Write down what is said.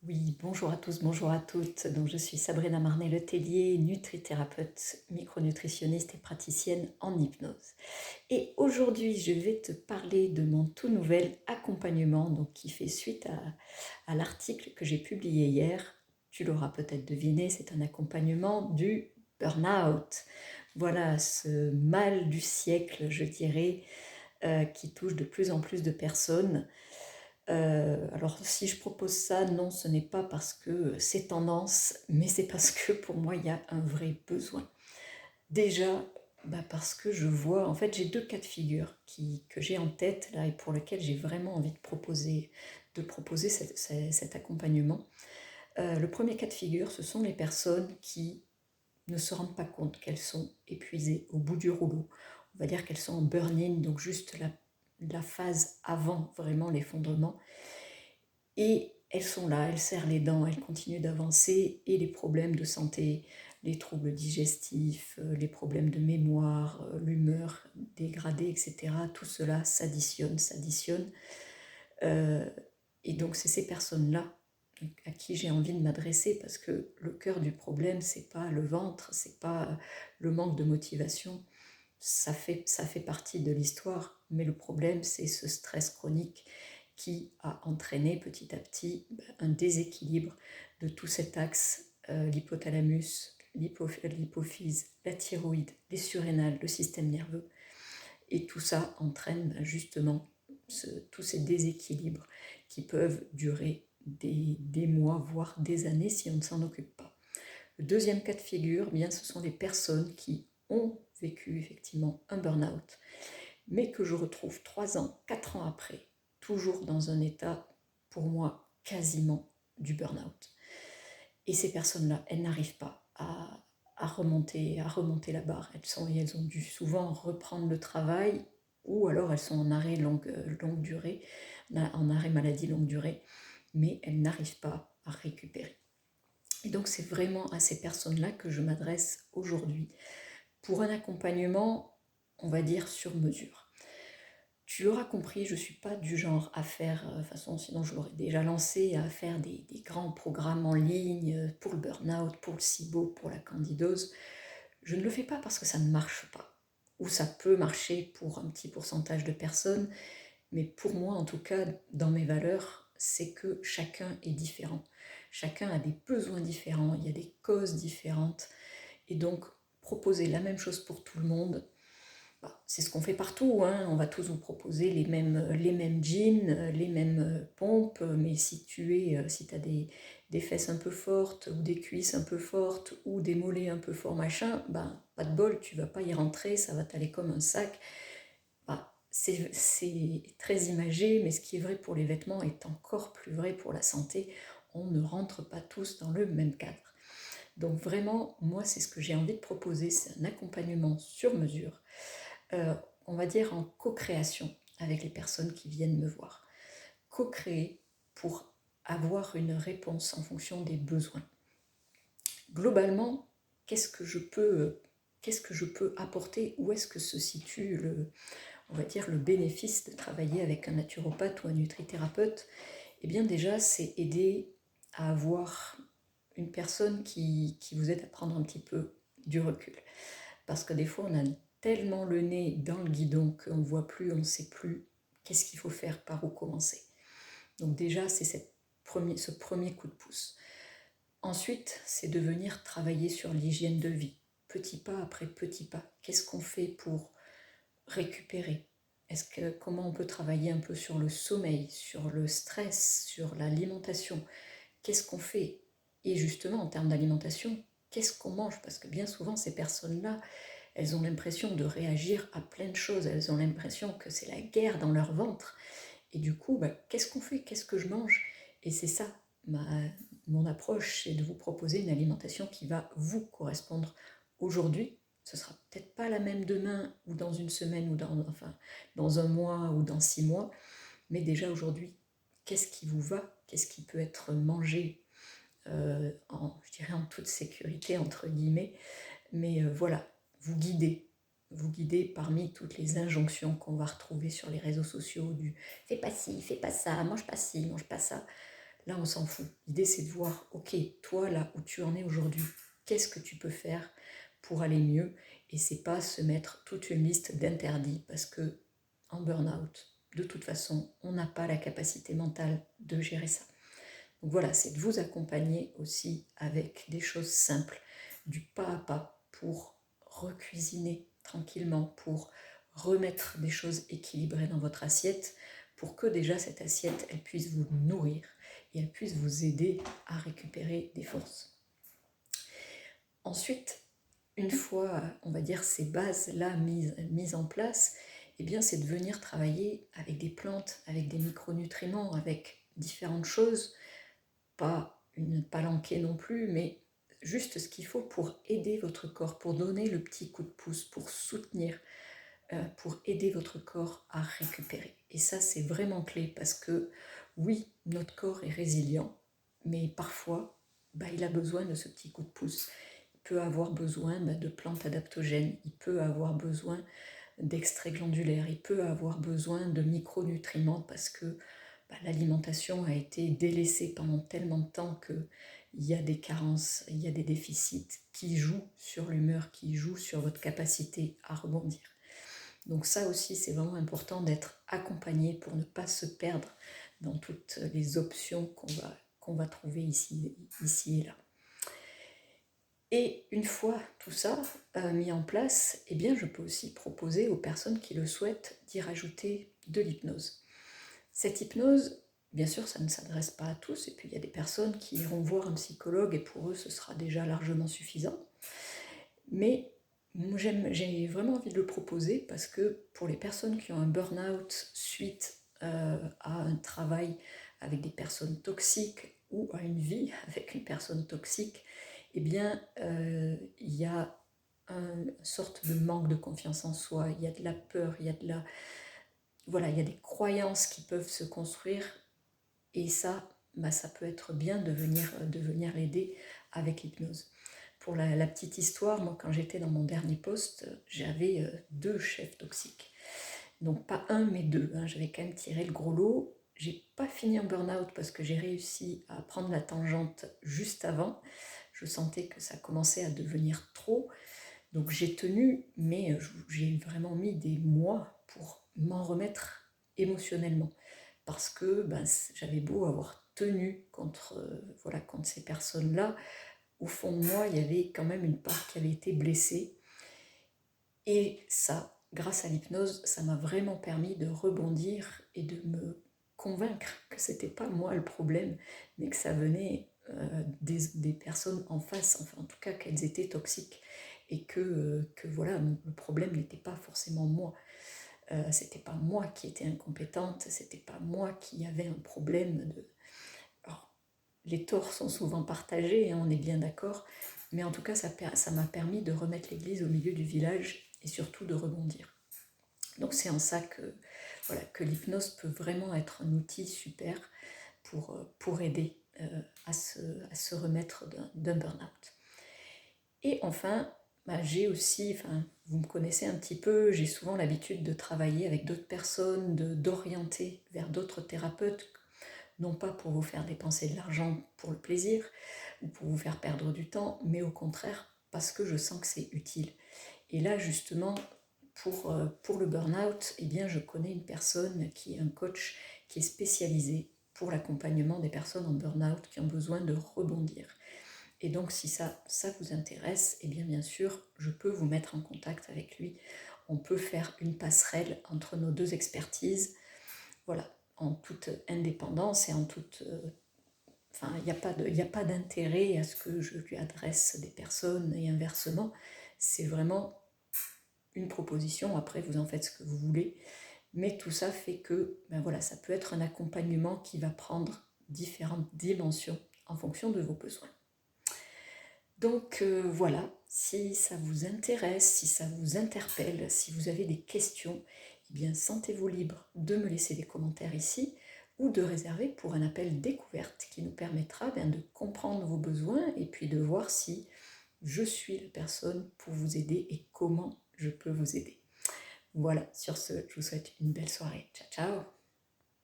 Oui, bonjour à tous, bonjour à toutes. Donc, je suis Sabrina Marnet-Letellier, nutrithérapeute, micronutritionniste et praticienne en hypnose. Et aujourd'hui, je vais te parler de mon tout nouvel accompagnement, donc qui fait suite à l'article que j'ai publié hier. Tu l'auras peut-être deviné, c'est un accompagnement du burn-out. Voilà ce mal du siècle, je dirais, qui touche de plus en plus de personnes. Alors si je propose ça, non, ce n'est pas parce que c'est tendance, mais c'est parce que pour moi, il y a un vrai besoin. Déjà, parce que je vois, en fait, j'ai deux cas de figure que j'ai en tête là et pour lesquels j'ai vraiment envie de proposer cet accompagnement. Le premier cas de figure, ce sont les personnes qui ne se rendent pas compte qu'elles sont épuisées au bout du rouleau. On va dire qu'elles sont en burn-in, donc juste la phase avant vraiment l'effondrement. Et elles sont là, elles serrent les dents, elles continuent d'avancer et les problèmes de santé, les troubles digestifs, les problèmes de mémoire, l'humeur dégradée, etc., tout cela s'additionne. Euh, et donc c'est ces personnes-là à qui j'ai envie de m'adresser parce que le cœur du problème, c'est pas le ventre, c'est pas le manque de motivation, ça fait partie de l'histoire, mais le problème, c'est ce stress chronique qui a entraîné petit à petit un déséquilibre de tout cet axe, l'hypothalamus, l'hypophyse, la thyroïde, les surrénales, le système nerveux. Et tout ça entraîne justement tous ces déséquilibres qui peuvent durer des mois, voire des années si on ne s'en occupe pas. Le deuxième cas de figure, bien, ce sont les personnes qui ont vécu effectivement un burn-out, mais que je retrouve 3 ans, 4 ans après, toujours dans un état, pour moi, quasiment du burn-out. Et ces personnes-là, elles n'arrivent pas à remonter la barre. Elles ont dû souvent reprendre le travail, ou alors elles sont en arrêt longue durée, en arrêt maladie longue durée, mais elles n'arrivent pas à récupérer. Et donc c'est vraiment à ces personnes-là que je m'adresse aujourd'hui pour un accompagnement, on va dire, sur mesure. Tu l'auras compris, je ne suis pas du genre à faire, de toute façon sinon je l'aurais déjà lancé, à faire des grands programmes en ligne pour le burn-out, pour le SIBO, pour la candidose. Je ne le fais pas parce que ça ne marche pas. Ou ça peut marcher pour un petit pourcentage de personnes, mais pour moi en tout cas, dans mes valeurs, c'est que chacun est différent. Chacun a des besoins différents, il y a des causes différentes. Et donc, proposer la même chose pour tout le monde, c'est ce qu'on fait partout, hein. On va tous vous proposer les mêmes jeans, les mêmes pompes, mais si tu as des fesses un peu fortes, ou des cuisses un peu fortes, ou des mollets un peu forts, machin, pas de bol, tu vas pas y rentrer, ça va t'aller comme un sac. C'est très imagé, mais ce qui est vrai pour les vêtements est encore plus vrai pour la santé. On ne rentre pas tous dans le même cadre. Donc vraiment, moi, c'est ce que j'ai envie de proposer, c'est un accompagnement sur mesure, euh, on va dire en co-création avec les personnes qui viennent me voir. Co-créer pour avoir une réponse en fonction des besoins. Globalement, qu'est-ce que je peux apporter? Où est-ce que se situe on va dire, le bénéfice de travailler avec un naturopathe ou un nutrithérapeute? Eh bien déjà, c'est aider à avoir une personne qui vous aide à prendre un petit peu du recul. Parce que des fois, on a tellement le nez dans le guidon qu'on ne voit plus, on ne sait plus qu'est-ce qu'il faut faire, par où commencer. Donc déjà, c'est ce premier coup de pouce. Ensuite, c'est de venir travailler sur l'hygiène de vie, petit pas après petit pas. Qu'est-ce qu'on fait pour récupérer? Comment on peut travailler un peu sur le sommeil, sur le stress, sur l'alimentation? Qu'est-ce qu'on fait? Et justement, en termes d'alimentation, qu'est-ce qu'on mange? Parce que bien souvent, ces personnes-là, elles ont l'impression de réagir à plein de choses. Elles ont l'impression que c'est la guerre dans leur ventre. Et du coup, qu'est-ce qu'on fait? Qu'est-ce que je mange? Et c'est ça, mon approche, c'est de vous proposer une alimentation qui va vous correspondre aujourd'hui. Ce sera peut-être pas la même demain ou dans une semaine ou dans un mois ou dans 6 mois. Mais déjà aujourd'hui, qu'est-ce qui vous va? Qu'est-ce qui peut être mangé je dirais en toute sécurité, entre guillemets? Mais voilà, vous guidez. Vous guidez parmi toutes les injonctions qu'on va retrouver sur les réseaux sociaux du fais pas ci, fais pas ça, mange pas ci, mange pas ça. là on s'en fout. L'idée c'est de voir, ok, toi là où tu en es aujourd'hui, qu'est-ce que tu peux faire pour aller mieux, et c'est pas se mettre toute une liste d'interdits, parce que en burn-out, de toute façon, on n'a pas la capacité mentale de gérer ça. Donc voilà, c'est de vous accompagner aussi avec des choses simples, du pas à pas pour recuisiner tranquillement, pour remettre des choses équilibrées dans votre assiette, pour que déjà cette assiette, elle puisse vous nourrir et elle puisse vous aider à récupérer des forces. Ensuite, une fois, on va dire, ces bases-là mises en place, eh bien, c'est de venir travailler avec des plantes, avec des micronutriments, avec différentes choses, pas une palanquée non plus, mais juste ce qu'il faut pour aider votre corps, pour donner le petit coup de pouce, pour soutenir, pour aider votre corps à récupérer. Et ça, c'est vraiment clé, parce que oui, notre corps est résilient, mais parfois, il a besoin de ce petit coup de pouce. Il peut avoir besoin de plantes adaptogènes, il peut avoir besoin d'extraits glandulaires, il peut avoir besoin de micronutriments, parce que l'alimentation a été délaissée pendant tellement de temps qu'il y a des carences, il y a des déficits qui jouent sur l'humeur, qui jouent sur votre capacité à rebondir. Donc ça aussi, c'est vraiment important d'être accompagné pour ne pas se perdre dans toutes les options qu'on va trouver ici et là. Et une fois tout ça mis en place, eh bien, je peux aussi proposer aux personnes qui le souhaitent d'y rajouter de l'hypnose. Cette hypnose, bien sûr, ça ne s'adresse pas à tous, et puis il y a des personnes qui iront voir un psychologue et pour eux, ce sera déjà largement suffisant. Mais j'ai vraiment envie de le proposer, parce que pour les personnes qui ont un burn-out suite à un travail avec des personnes toxiques ou à une vie avec une personne toxique, eh bien, il y a une sorte de manque de confiance en soi, il y a de la peur, il y a de la... Voilà, il y a des croyances qui peuvent se construire, et ça, ça peut être bien de venir l'aider avec l'hypnose. Pour la petite histoire, moi quand j'étais dans mon dernier poste, j'avais 2 chefs toxiques. Donc pas un mais 2, hein. J'avais quand même tiré le gros lot. J'ai pas fini en burn-out parce que j'ai réussi à prendre la tangente juste avant. Je sentais que ça commençait à devenir trop. Donc j'ai tenu, mais j'ai vraiment mis des mois pour m'en remettre émotionnellement. Parce que j'avais beau avoir tenu contre ces personnes-là, au fond de moi, il y avait quand même une part qui avait été blessée. Et ça, grâce à l'hypnose, ça m'a vraiment permis de rebondir et de me convaincre que c'était pas moi le problème, mais que ça venait des personnes en face, enfin en tout cas qu'elles étaient toxiques, et que voilà, le problème n'était pas forcément moi. C'était pas moi qui étais incompétente, c'était pas moi qui avait un problème de... Alors, les torts sont souvent partagés, hein, on est bien d'accord, mais en tout cas ça m'a permis de remettre l'église au milieu du village et surtout de rebondir. Donc c'est en ça que l'hypnose peut vraiment être un outil super pour aider à se remettre d'un burn-out. Et enfin, j'ai aussi, vous me connaissez un petit peu, j'ai souvent l'habitude de travailler avec d'autres personnes, d'orienter vers d'autres thérapeutes, non pas pour vous faire dépenser de l'argent pour le plaisir ou pour vous faire perdre du temps, mais au contraire parce que je sens que c'est utile. Et là justement, pour le burn-out, eh bien, je connais une personne qui est un coach qui est spécialisé pour l'accompagnement des personnes en burn-out qui ont besoin de rebondir. Et donc si ça vous intéresse, eh bien sûr, je peux vous mettre en contact avec lui. On peut faire une passerelle entre nos 2 expertises, voilà, en toute indépendance et en toute... il n'y a pas d'intérêt à ce que je lui adresse des personnes et inversement. C'est vraiment une proposition, après vous en faites ce que vous voulez. Mais tout ça fait que ça peut être un accompagnement qui va prendre différentes dimensions en fonction de vos besoins. Donc voilà, si ça vous intéresse, si ça vous interpelle, si vous avez des questions, eh bien sentez-vous libre de me laisser des commentaires ici ou de réserver pour un appel découverte qui nous permettra de comprendre vos besoins et puis de voir si je suis la personne pour vous aider et comment je peux vous aider. Voilà, sur ce, je vous souhaite une belle soirée. Ciao, ciao!